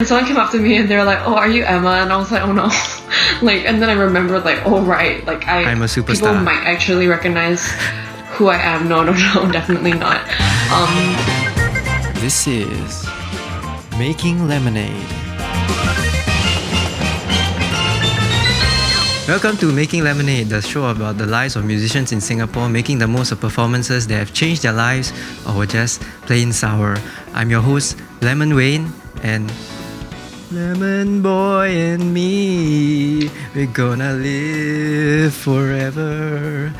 someone came up to me and they were like, "Oh, are you Emma?" And I was like, "Oh no." And then I remembered like, "Oh right, I'm a superstar." People might actually recognize who I am. No, definitely not. This is Making Lemonade. Welcome to Making Lemonade, the show about the lives of musicians in Singapore making the most of performances that have changed their lives or were just plain sour. I'm your host, Lemon Wayne, and Lemon Boy and me, we're gonna live forever.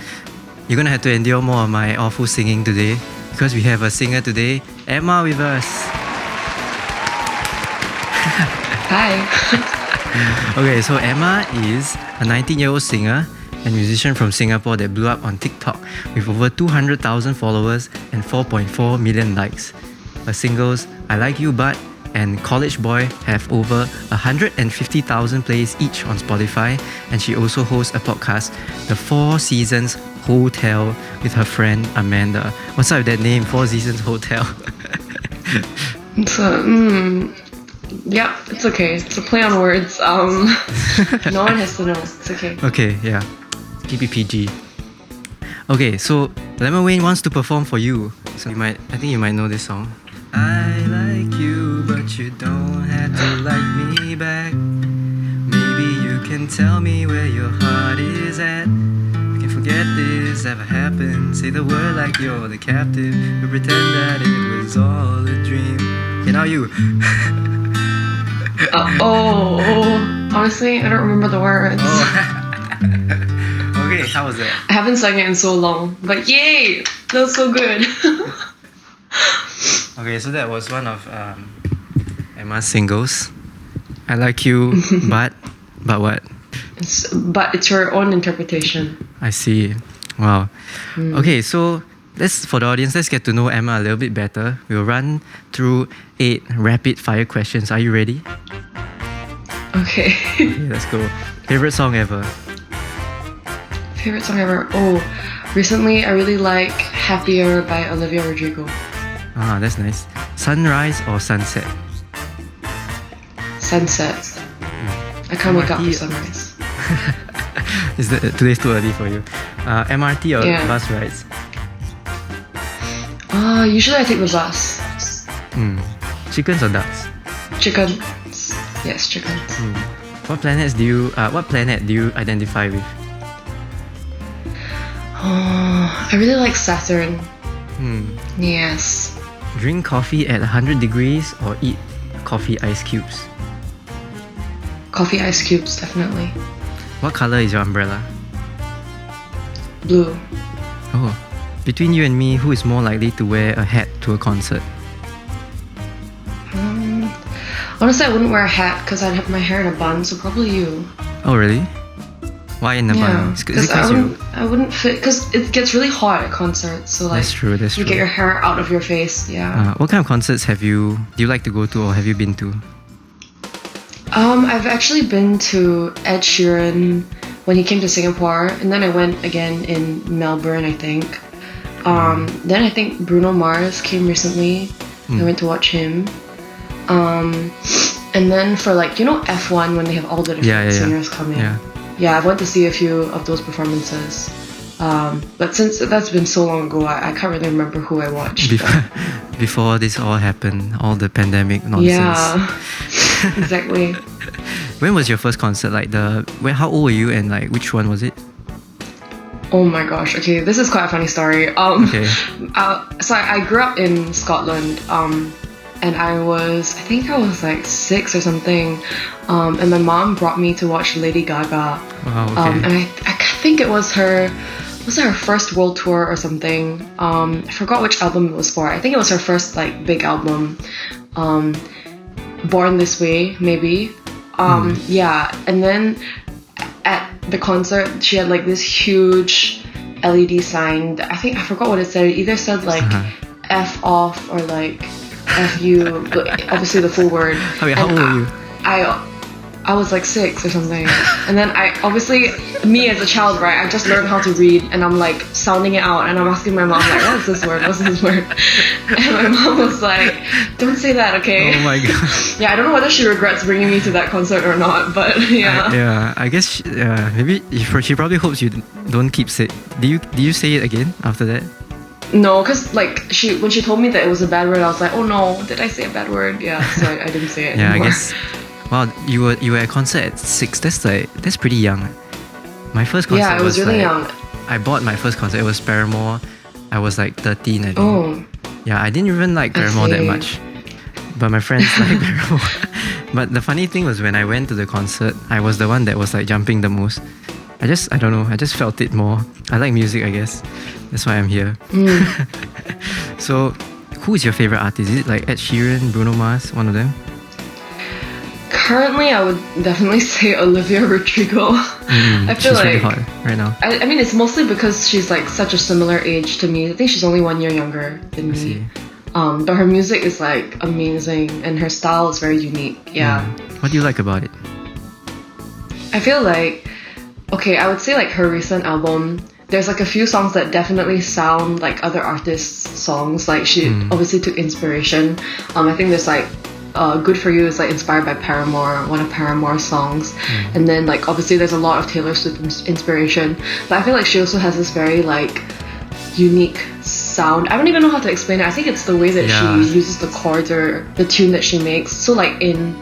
You're gonna have to endure more of my awful singing today because we have a singer today, Emma, with us. Hi. Okay, so Emma is a 19-year-old singer and musician from Singapore that blew up on TikTok with over 200,000 followers and 4.4 million likes. Her singles I Like You But and College Boy have over 150,000 plays each on Spotify, and she also hosts a podcast, The 4 Seasons hoe-tell, with her friend Amanda. What's up with that name, 4 Seasons hoe-tell? Yeah, it's okay. It's a play on words. No one has to know. It's okay. Okay, yeah. Keep it PG. Okay, so Lemon Wayne wants to perform for you. So I think you might know this song. I like you, but you don't have to like me back. Maybe you can tell me where your heart is at. We can forget this ever happened. Say the word like you're the captive. We pretend that it was all a dream. Okay, now you. Honestly, I don't remember the words. Okay, how was that? I haven't sung it in so long, but yay! That was so good. Okay, so that was one of Emma's singles. I Like You, but what? But it's your own interpretation. I see. Wow. Okay, so for the audience, let's get to know Emma a little bit better. We'll run through 8 rapid fire questions. Are you ready? Okay. Okay, let's go. Favorite song ever? Favorite song ever? Recently I really like Happier by Olivia Rodrigo. Ah, that's nice. Sunrise or sunset? Sunset. I can't wake up for sunrise. Today's too early for you. MRT or bus rides? Usually I take the bus. Chickens or ducks? Chickens. Yes, chickens. What planet do you identify with? I really like Saturn. Yes. Drink coffee at 100 degrees or eat coffee ice cubes? Coffee ice cubes, definitely. What color is your umbrella? Blue. Oh. Between you and me, who is more likely to wear a hat to a concert? Honestly, I wouldn't wear a hat because I'd have my hair in a bun, so probably you. Oh, really? Why in a bun? Because I wouldn't fit, because it gets really hot at concerts, so like... That's true. You get your hair out of your face, yeah. What kind of concerts do you like to go to or have you been to? I've actually been to Ed Sheeran when he came to Singapore, and then I went again in Melbourne, I think. Then I think Bruno Mars came recently. I went to watch him. And then for F1 when they have all the different singers come in. Yeah, I went to see a few of those performances. But since that's been so long ago, I can't really remember who I watched. Before this all happened, all the pandemic nonsense. Yeah, exactly. When was your first concert? How old were you and which one was it? Oh my gosh, okay, this is quite a funny story. So I grew up in Scotland, and I think I was 6 or something, and my mom brought me to watch Lady Gaga. Wow, okay. And I think it was her first world tour or something. I forgot which album it was for. I think it was her first big album, Born This Way, maybe. Yeah, and then at the concert, she had this huge LED sign. I forgot what it said. It either said F off or F you, but obviously the full word. How old were you? I was like 6 or something. And then me as a child, right, I just learned how to read, and I'm like sounding it out, and I'm asking my mom like, what's this word? And my mom was like, don't say that, okay? Oh my god. Yeah, I don't know whether she regrets bringing me to that concert or not, but yeah. I guess maybe she probably hopes you don't keep saying. Did you say it again after that? No, because like when she told me that it was a bad word, I was like, oh no, did I say a bad word? Yeah, so I didn't say it anymore. I guess. Wow, you were at a concert at 6. That's pretty young. My first concert it was really young. I bought my first concert. It was Paramore. I was like 13, I think. Oh. Yeah, I didn't even like Paramore that much. But my friends like Paramore. But the funny thing was when I went to the concert, I was the one that was like jumping the most. I don't know, I just felt it more. I like music, I guess. That's why I'm here. So, who is your favorite artist? Is it like Ed Sheeran, Bruno Mars, one of them? Currently, I would definitely say Olivia Rodrigo. I feel she's like really hot right now. I mean, it's mostly because she's like such a similar age to me. I think she's only 1 year younger than me. But her music is like amazing, and her style is very unique. Yeah. What do you like about it? I feel like, I would say like her recent album, there's like a few songs that definitely sound like other artists' songs. Like she obviously took inspiration. I think there's like Good For You is like inspired by Paramore, one of Paramore's songs. And then like obviously there's a lot of Taylor Swift inspiration. But I feel like she also has this very like unique sound. I don't even know how to explain it. I think it's the way that she uses the chords or the tune that she makes. So like in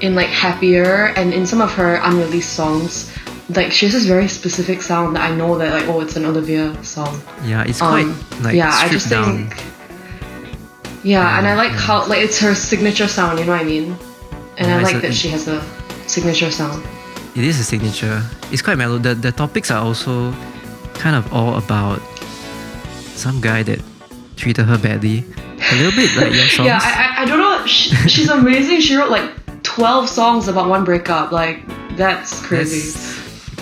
like Happier and in some of her unreleased songs, like she has this very specific sound that I know that like, oh, it's an Olivia song. Yeah, it's quite like I just down. think and I like how like it's her signature sound, you know what I mean? And I like that she has a signature sound. It is a signature. It's quite mellow. The topics are also kind of all about some guy that treated her badly. A little bit like your songs. I don't know. She's amazing. She wrote like 12 songs about one breakup. Like that's crazy.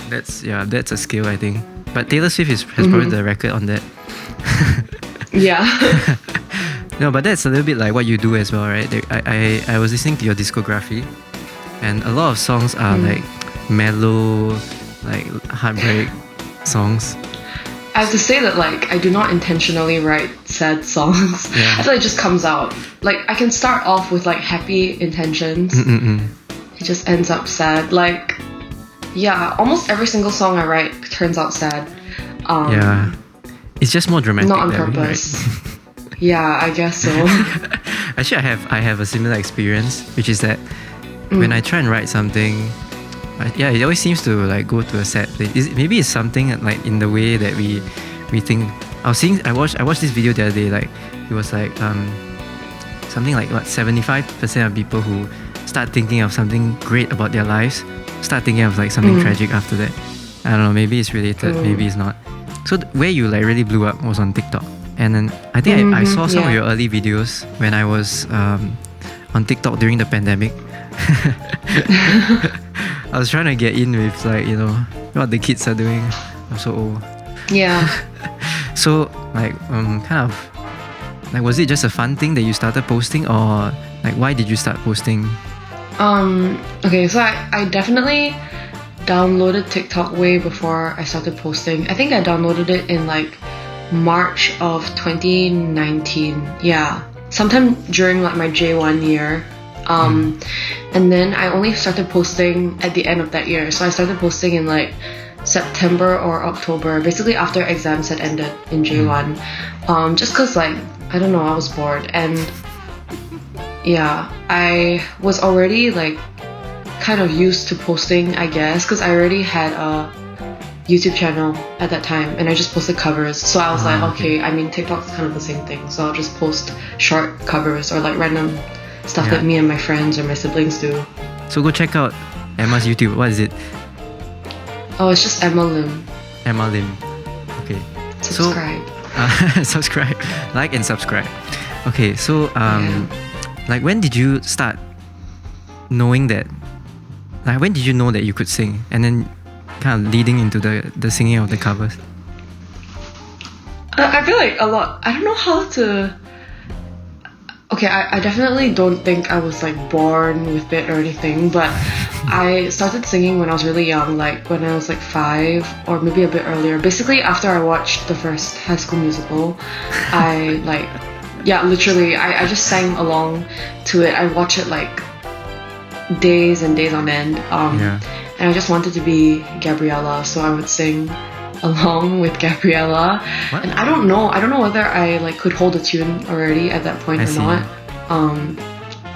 That's a skill, I think. But Taylor Swift has probably the record on that. Yeah. No, but that's a little bit like what you do as well, right? I was listening to your discography, and a lot of songs are like mellow, like heartbreak songs. I have to say that like I do not intentionally write sad songs. I feel like it just comes out. Like I can start off with like happy intentions. It just ends up sad. Like almost every single song I write turns out sad. It's just more dramatic. Not on purpose. Right? Yeah, I guess so. Actually, I have a similar experience, which is that when I try and write something, it always seems to like go to a sad place. Maybe it's something like in the way that we think. I watched this video the other day. Like it was like something like 75% of people who start thinking of something great about their lives start thinking of like something tragic after that. I don't know. Maybe it's related. Maybe it's not. So where you like really blew up was on TikTok. And then I think I saw some of your early videos when I was on TikTok during the pandemic. I was trying to get in with like, you know, what the kids are doing. I'm so old. Yeah. So like kind of like, was it just a fun thing that you started posting, or like why did you start posting? Okay, so I definitely downloaded TikTok way before I started posting. I think I downloaded it in like March of 2019. Yeah, sometime during like my J1 year. And then I only started posting at the end of that year. So I started posting in like September or October, basically after exams had ended in J1. Just cause like, I don't know, I was bored. And yeah, I was already like kind of used to posting, I guess, cause I already had a YouTube channel at that time, and I just posted covers. So I was like, okay, I mean TikTok's kind of the same thing, so I'll just post short covers or like random stuff that me and my friends or my siblings do. So go check out Emma's YouTube. What is it? Oh, it's just Emma Lim. Emma Lim. Okay. Subscribe. So, subscribe, like and subscribe. Okay, so like when did you start knowing that? Like when did you know that you could sing, and then kind of leading into the singing of the covers? I feel like a lot. I don't know how to. okay, I definitely don't think I was like born with it or anything, but I started singing when I was really young, like when I was like 5 or maybe a bit earlier. Basically, after I watched the first High School Musical, I like, yeah, literally, I just sang along to it. I watched it like days and days on end. And I just wanted to be Gabriella, so I would sing along with Gabriella. What? And I don't know whether I like could hold a tune already at that point or not.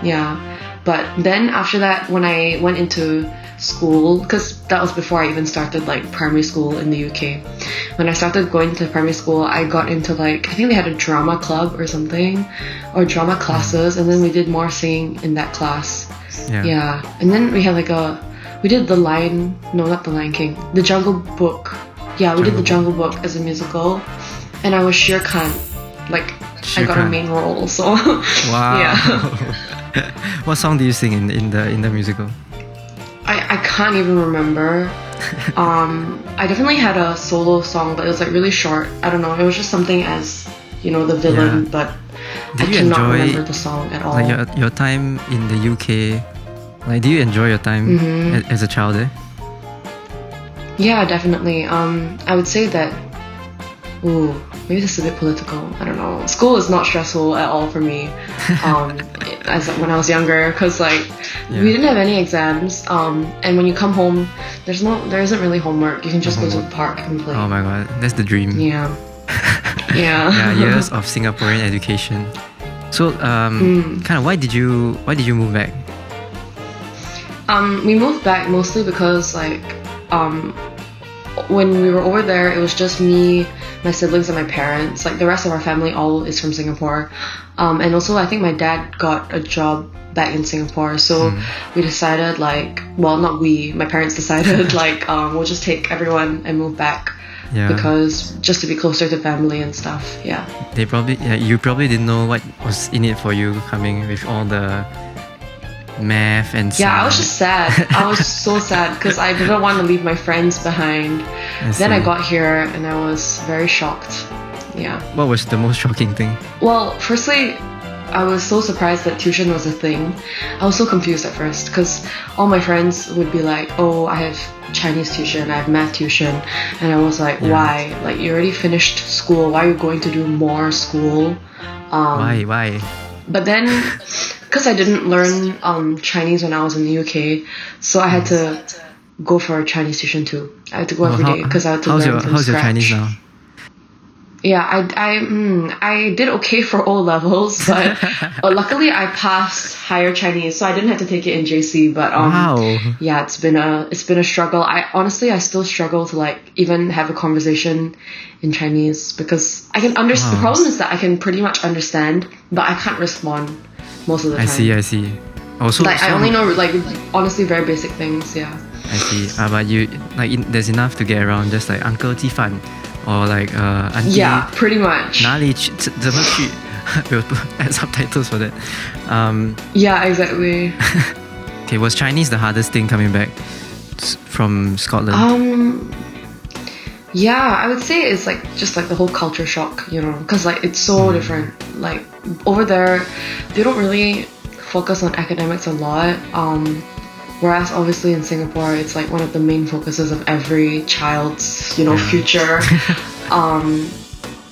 Yeah, but then after that, when I went into school, because that was before I even started like primary school in the UK. When I started going to primary school, I got into like, I think they had a drama club or something, or drama classes, and then we did more singing in that class. Yeah, and then we had like we did the Lion, no, not the Lion King, the Jungle Book. Yeah, we did the Jungle Book as a musical, and I was Shere Khan. Like, I got a main role, so. Wow. Yeah. What song do you sing in the musical? I can't even remember. I definitely had a solo song, but it was like really short. I don't know. It was just something as, you know, the villain, but I cannot remember the song at all. Like your time in the UK, like, do you enjoy your time as a child there? Yeah, definitely. I would say that, maybe this is a bit political. I don't know. School is not stressful at all for me. As when I was younger, because like we didn't have any exams. And when you come home, there isn't really homework. You can just go to the park and play. Oh my god, that's the dream. Yeah. Yeah. Years of Singaporean education. So, kind of, why did you move back? We moved back mostly because like when we were over there, it was just me, my siblings, and my parents. Like the rest of our family all is from Singapore. And also I think my dad got a job back in Singapore, so we decided like, well, not we, my parents decided like we'll just take everyone and move back. Because just to be closer to family and stuff. You probably didn't know what was in it for you coming with all the math and stuff. I was just sad. I was so sad because I didn't want to leave my friends behind. Then I got here and I was very shocked. What was the most shocking thing? Well, firstly, I was so surprised that tuition was a thing. I was so confused at first because all my friends would be like, oh, I have Chinese tuition, I have math tuition, and I was like, why? Like, you already finished school, why are you going to do more school? Why? But then, because I didn't learn Chinese when I was in the UK, so I had to go for Chinese tuition too. I had to go every day because I had to learn from scratch. How's your Chinese now? I did okay for O levels, but luckily I passed higher Chinese, so I didn't have to take it in JC. But it's been a struggle. I still struggle to like even have a conversation in Chinese because I can understand. The problem is that I can pretty much understand, but I can't respond most of the time. I see. Also, like I only know like honestly very basic things. Yeah. I see. But you there's enough to get around. Just like Uncle 鸡饭. Or like auntie, yeah, pretty much. 哪里去怎么去 We'll add subtitles for that. Yeah, exactly. Okay, was Chinese the hardest thing coming back from Scotland? Yeah, I would say it's like just like the whole culture shock, you know, because like it's so different. Like over there, they don't really focus on academics a lot. Whereas obviously in Singapore, it's like one of the main focuses of every child's, you know, future.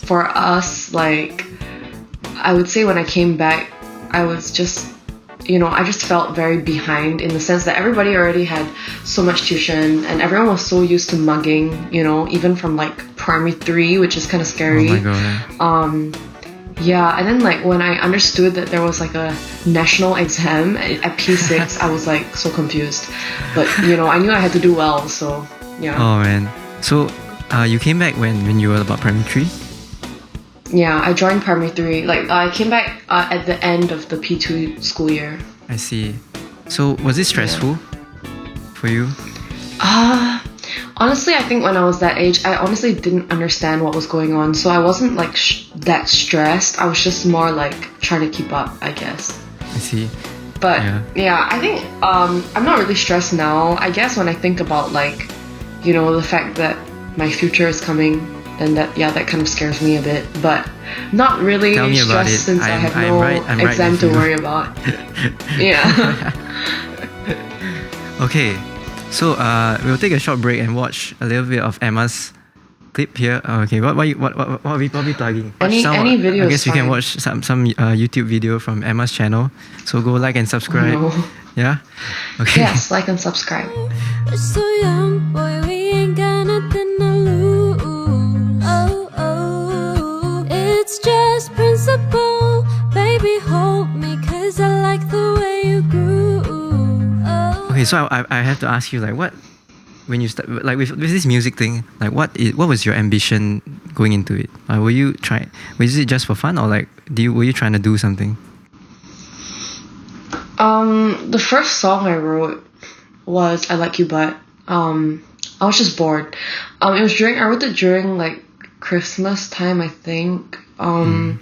For us, like, I would say when I came back, I was just, you know, I just felt very behind in the sense that everybody already had so much tuition and everyone was so used to mugging, you know, even from like primary 3, which is kind of scary. Oh my god. Yeah, and then like when I understood that there was like a national exam at P6, I was like so confused. But you know, I knew I had to do well, so yeah. Oh man. So you came back when you were about primary 3? Yeah, I joined primary 3. Like I came back at the end of the P2 school year. I see. So was it stressful for you? Honestly, I think when I was that age, I honestly didn't understand what was going on. So I wasn't like that stressed. I was just more like trying to keep up, I guess. I see. But yeah, I think I'm not really stressed now. I guess when I think about like, you know, the fact that my future is coming then that kind of scares me a bit. But not really Tell me about it. stressed since I have no I'm exam right to with you. worry about. Yeah. Okay, so we'll take a short break and watch a little bit of Emma's clip here. Okay, what are we plugging? Any video I is guess we can fine. watch some YouTube video from Emma's channel. So go like and subscribe. No. Yeah. Okay. Yes, like and subscribe. We're so young, boy, we ain't got nothing to lose. Oh, oh, it's just principle. Baby, hold me, cause I like the way you groove. Oh. Okay, so I have to ask you, like, what, when you start, like with this music thing, like what was your ambition going into it? Was it just for fun, or like were you trying to do something? The first song I wrote was I Like You But. I was just bored. I wrote it during like Christmas time, I think, of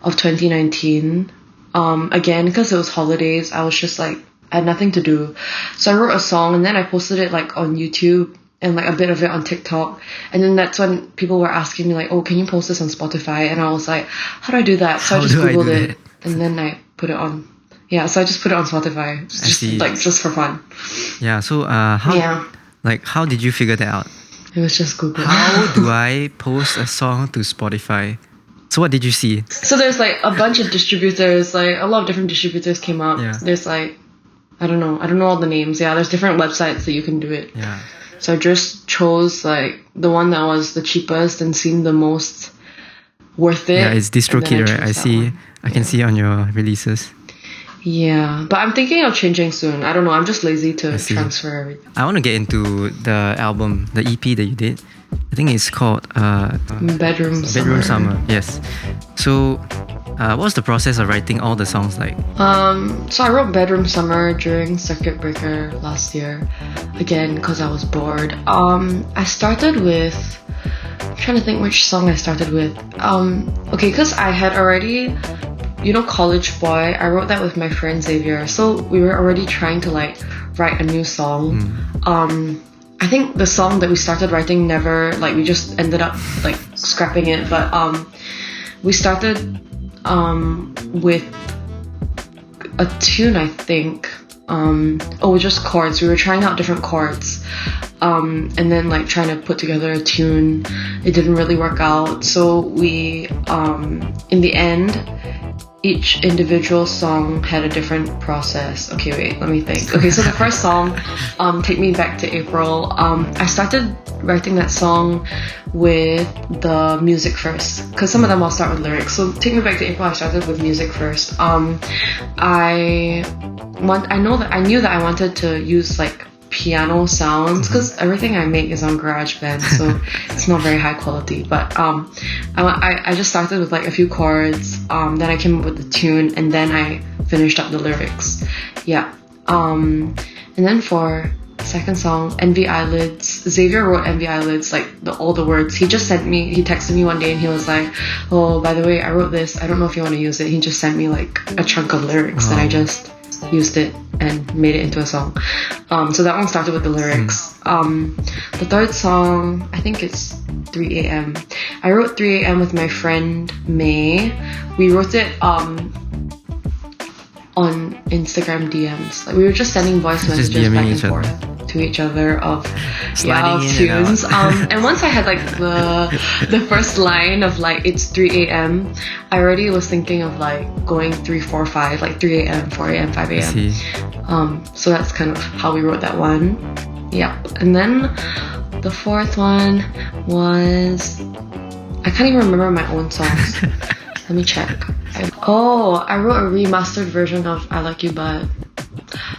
2019. Again, because it was holidays, I was just like, I had nothing to do. So I wrote a song and then I posted it like on YouTube and like a bit of it on TikTok. And then that's when people were asking me like, oh, can you post this on Spotify? And I was like, how do I do that? So I just Googled it and then I put it on. Yeah, so I just put it on Spotify, just for fun. Yeah. So how did you figure that out? It was just Google. How do I post a song to Spotify? So what did you see? So there's like a bunch of distributors, like a lot of different distributors came up. Yeah. There's like, I don't know all the names. Yeah, there's different websites that you can do it. Yeah. So I just chose like the one that was the cheapest and seemed the most worth it. Yeah, it's DistroKid, right? I can see on your releases. Yeah, but I'm thinking of changing soon. I don't know. I'm just lazy to transfer everything. I want to get into the album, the EP that you did. I think it's called Bedroom Summer. Yes. So, what was the process of writing all the songs like? So I wrote Bedroom Summer during Circuit Breaker last year. Again, because I was bored. I started with. I'm trying to think which song I started with. Okay, because I had already. College Boy, I wrote that with my friend Xavier. So we were already trying to like write a new song. I think the song that we started writing we just ended up like scrapping it. But we started with a tune, I think. Just chords. We were trying out different chords. And then like trying to put together a tune. It didn't really work out. So we, in the end, each individual song had a different process. Okay, wait, let me think. Okay, so the first song, Take Me Back to April, I started writing that song with the music first, because some of them I'll start with lyrics. So Take Me Back to April, I started with music first. I knew that I wanted to use like piano sounds because everything I make is on GarageBand, so it's not very high quality. But I just started with like a few chords. Then I came up with the tune, and then I finished up the lyrics. Yeah. And then for second song, Envy Eyelids, Xavier wrote Envy Eyelids, like all the words. He texted me one day and he was like, oh, by the way, I wrote this, I don't know if you want to use it. He just sent me like a chunk of lyrics and I just used it and made it into a song. So that one started with the lyrics. The third song, I think it's 3 a.m. I wrote 3 a.m. with my friend May. We wrote it on Instagram DMs. Like we were just sending voice messages back and forth to each other of tunes. And once I had like the first line of like it's 3 a.m., I already was thinking of like going 3, 4, 5, like 3 a.m., 4 a.m., 5 a.m. So that's kind of how we wrote that one. Yeah. And then the fourth one was, I can't even remember my own songs. Let me check. I wrote a remastered version of I Like You But.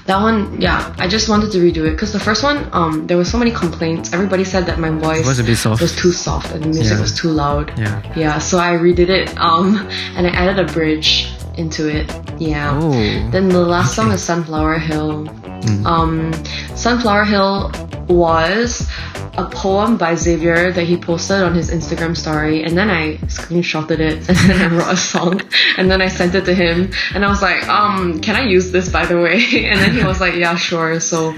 That one, yeah, I just wanted to redo it because the first one, there were so many complaints. Everybody said that my voice was a bit soft. Was too soft and the music was too loud. Yeah. So I redid it, and I added a bridge into it. Yeah. Oh, then the last song is Sunflower Hill. Sunflower Hill was a poem by Xavier that he posted on his Instagram story, and then I screenshotted it and then I wrote a song and then I sent it to him and I was like, can I use this by the way? And then he was like, yeah, sure. So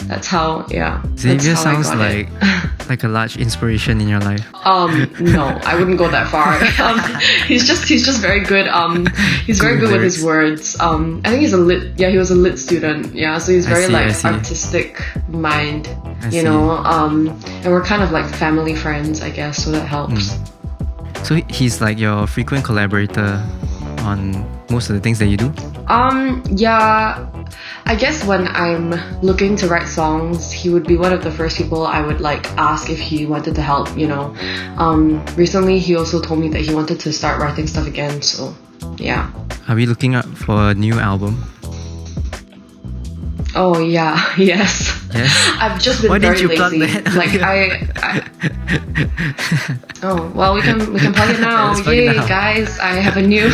that's how, Xavier sounds like like a large inspiration in your life? No, I wouldn't go that far. He's just very good. He's very good with his words. I think he was a lit student. Yeah, so he's very artistic mind. You know, and we're kind of like family friends, I guess. So that helps. So he's like your frequent collaborator on most of the things that you do? Yeah, I guess when I'm looking to write songs, he would be one of the first people I would like ask if he wanted to help, you know. Recently he also told me that he wanted to start writing stuff again, so yeah. Are we looking up for a new album? Oh yeah, yes. I've just been very lazy. Like Oh well, we can plug it now. Yay, guys! I have a new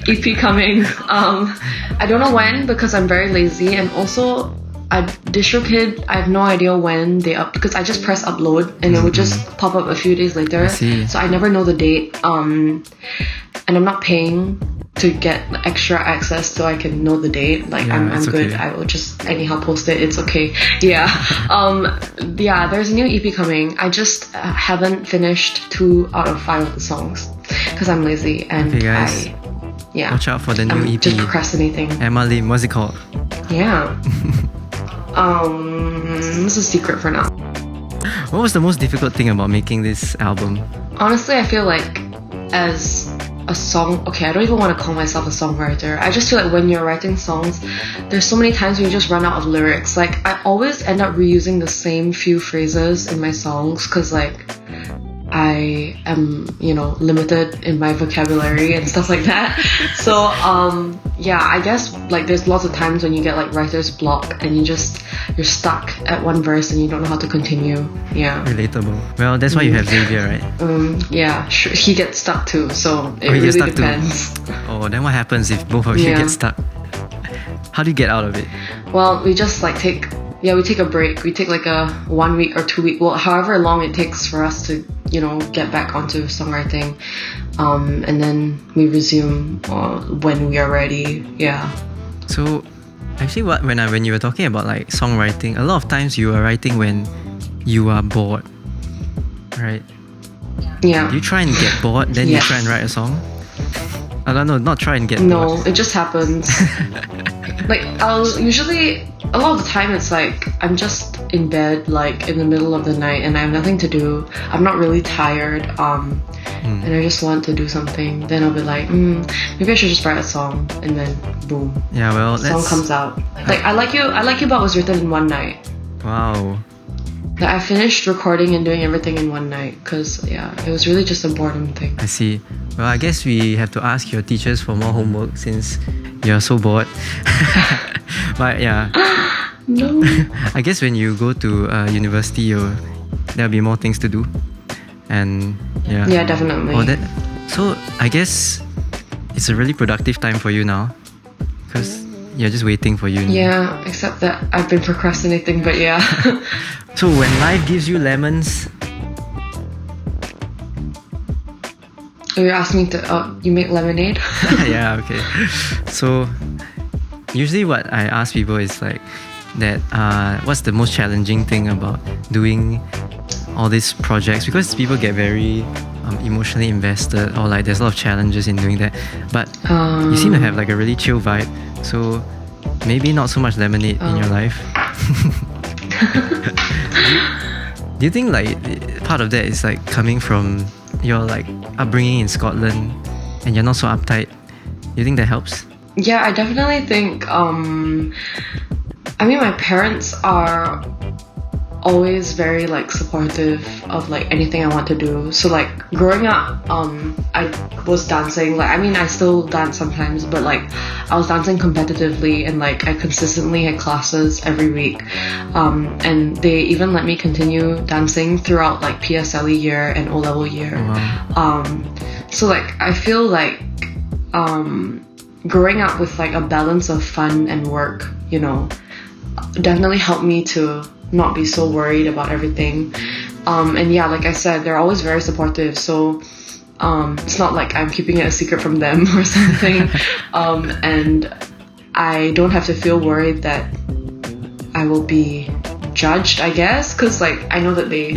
EP coming. I don't know when because I'm very lazy, and also DistroKid, I have no idea when they because I just press upload and it would just pop up a few days later. So I never know the date. And I'm not paying to get extra access so I can know the date. Like I'm good. I will just anyhow post it. It's okay. Yeah. Yeah, there's a new EP coming. I just haven't finished 2 out of 5 of the songs because I'm lazy and guys, watch out for the new EP. Just procrastinating. Emma Lim, what's it called? Yeah. This is a secret for now. What was the most difficult thing about making this album? Honestly, I feel like as a song, okay, I don't even want to call myself a songwriter. I just feel like when you're writing songs, there's so many times when you just run out of lyrics. Like I always end up reusing the same few phrases in my songs because like I am, you know, limited in my vocabulary and stuff like that. So yeah, I guess like there's lots of times when you get like writer's block and you're stuck at one verse and you don't know how to continue. Yeah. Relatable. Well, that's why you have Xavier, right? Yeah, sure. He gets stuck too, so it really depends. Oh, then what happens if both of you get stuck? How do you get out of it? Well, we just like take a break. We take like a 1 week or 2 week, well, however long it takes for us to, you know, get back onto songwriting. And then we resume when we are ready. Yeah. So actually when you were talking about like songwriting, a lot of times you are writing when you are bored, right? Yeah. Do you try and get bored, then you try and write a song? I don't know, not try and get bored. No, it just happens. Like I'll usually, a lot of the time it's like I'm just in bed like in the middle of the night and I have nothing to do. I'm not really tired and I just want to do something. Then I'll be like, maybe I should just write a song, and then boom. Yeah, well, the song comes out. Like I Like You But was written in one night. Wow. Like I finished recording and doing everything in one night because it was really just a boredom thing. I see. Well, I guess we have to ask your teachers for more homework since you're so bored. But yeah. No. I guess when you go to university, there'll be more things to do. And yeah. Yeah, definitely. So I guess it's a really productive time for you now because you're just waiting for uni. Yeah, except that I've been procrastinating, but yeah. So when life gives you lemons... You're asking to... you make lemonade? Yeah, okay. So usually what I ask people is like that what's the most challenging thing about doing all these projects, because people get very emotionally invested, or like there's a lot of challenges in doing that, but you seem to have like a really chill vibe, so maybe not so much lemonade in your life. Do you think like part of that is like coming from your like upbringing in Scotland and you're not so uptight? Do you think that helps? Yeah, I definitely think I mean, my parents are always very like supportive of like anything I want to do. So like growing up, I was dancing. Like I mean, I still dance sometimes, but like I was dancing competitively and like I consistently had classes every week. And they even let me continue dancing throughout like PSLE year and O-level year. Wow. So like I feel like growing up with like a balance of fun and work, you know, definitely helped me to not be so worried about everything. And yeah, like I said, they're always very supportive, so it's not like I'm keeping it a secret from them or something. And I don't have to feel worried that I will be judged, I guess, because like I know that they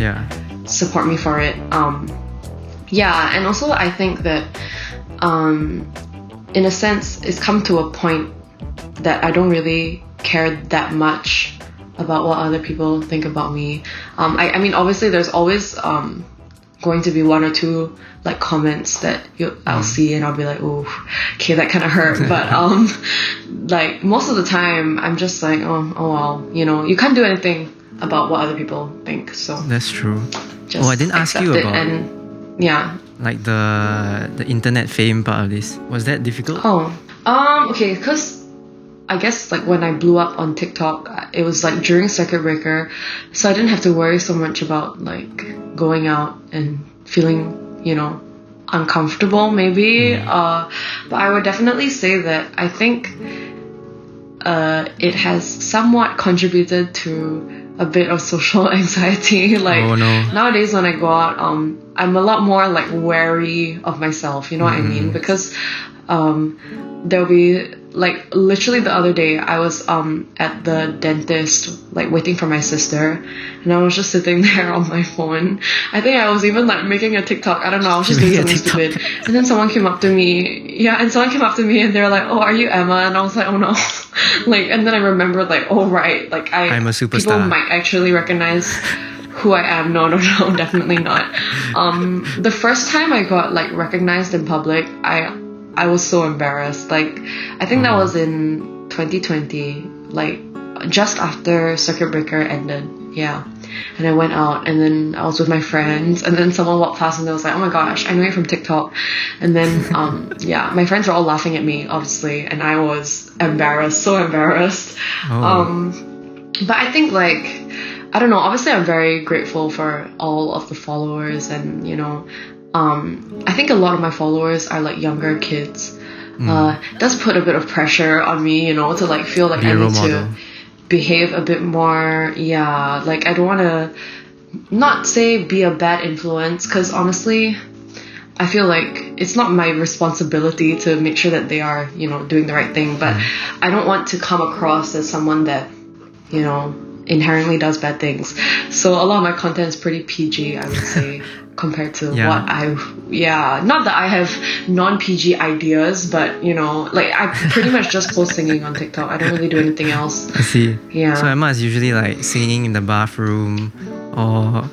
support me for it. And also I think that in a sense it's come to a point that I don't really care that much about what other people think about me. I mean obviously there's always going to be one or two like comments that I'll see and I'll be like, oh, okay, that kind of hurt. But like most of the time I'm just like, oh well, you know, you can't do anything about what other people think. So that's true. Just I didn't ask you about like the internet fame part of this. Was that difficult? Okay, because I guess like when I blew up on TikTok, it was like during circuit breaker, so I didn't have to worry so much about like going out and feeling, you know, uncomfortable maybe. But I would definitely say that I think it has somewhat contributed to a bit of social anxiety. Like nowadays when I go out, I'm a lot more like wary of myself, you know what I mean? Because there'll be like literally the other day I was at the dentist like waiting for my sister, and I was just sitting there on my phone. I think I was even like making a TikTok. I don't know, I was just doing something stupid, and then someone came up to me and they were like, oh, are you Emma? And I was like, oh no. Like, and then I remembered like, oh right, like I'm a superstar. People might actually recognize who I am. No, definitely not. The first time I got like recognized in public, I was so embarrassed. Like, I think that was in 2020, like just after circuit breaker ended. Yeah. And I went out and then I was with my friends, and then someone walked past and they was like, oh my gosh, I know you from TikTok. And then my friends were all laughing at me obviously, and I was embarrassed, so embarrassed. But I think like, I don't know, obviously I'm very grateful for all of the followers, and you know, I think a lot of my followers are like younger kids. It does put a bit of pressure on me, you know, to like feel like I need to behave a bit more. Yeah, like I don't want to not say be a bad influence, because honestly I feel like it's not my responsibility to make sure that they are, you know, doing the right thing, but I don't want to come across as someone that, you know, inherently does bad things. So a lot of my content is pretty PG, I would say, compared to what not that I have non-PG ideas, but you know, like I pretty much just post singing on TikTok. I don't really do anything else. I see. Yeah. So Emma is usually like singing in the bathroom or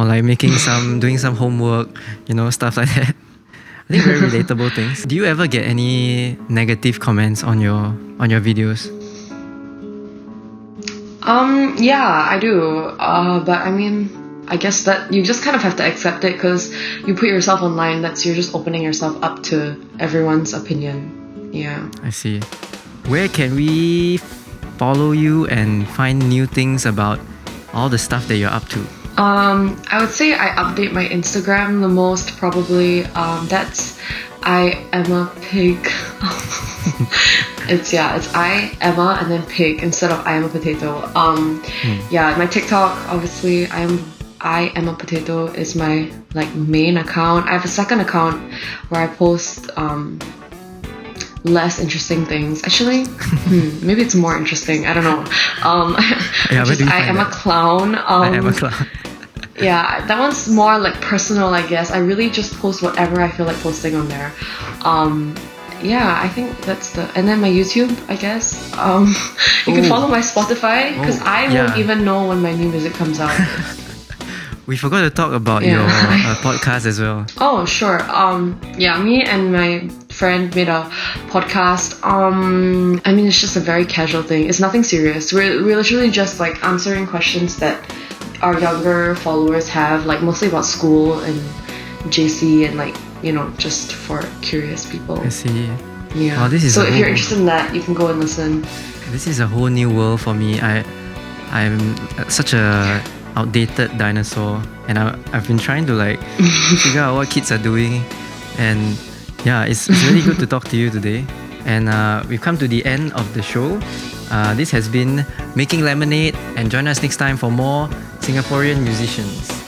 like doing some homework, you know, stuff like that. I think very relatable things. Do you ever get any negative comments on your videos? Yeah, I do. But I mean, I guess that you just kind of have to accept it, because you put yourself online, you're just opening yourself up to everyone's opinion. Yeah. I see. Where can we follow you and find new things about all the stuff that you're up to? I would say I update my Instagram the most probably. That's iemmapig. It's I Emma and then pig instead of iemmapotato. Yeah, my TikTok obviously iemmapotato is my like main account. I have a second account where I post less interesting things. Actually, maybe it's more interesting. I don't know. I am a clown. I am a clown. Yeah, that one's more like personal, I guess. I really just post whatever I feel like posting on there. Yeah, I think that's and then my YouTube, I guess. You can follow my Spotify, because I won't even know when my new music comes out. We forgot to talk about your podcast as well. Oh, sure. Yeah, me and my friend made a podcast. I mean, it's just a very casual thing. It's nothing serious. We're literally just like answering questions that our younger followers have, like mostly about school and JC and like, you know, just for curious people. I see. Yeah. So if you're interested in that, you can go and listen. This is a whole new world for me. I'm such a outdated dinosaur, and I've been trying to like figure out what kids are doing, and yeah, it's really good to talk to you today. And we've come to the end of the show. This has been Making Lemonade, and join us next time for more Singaporean musicians.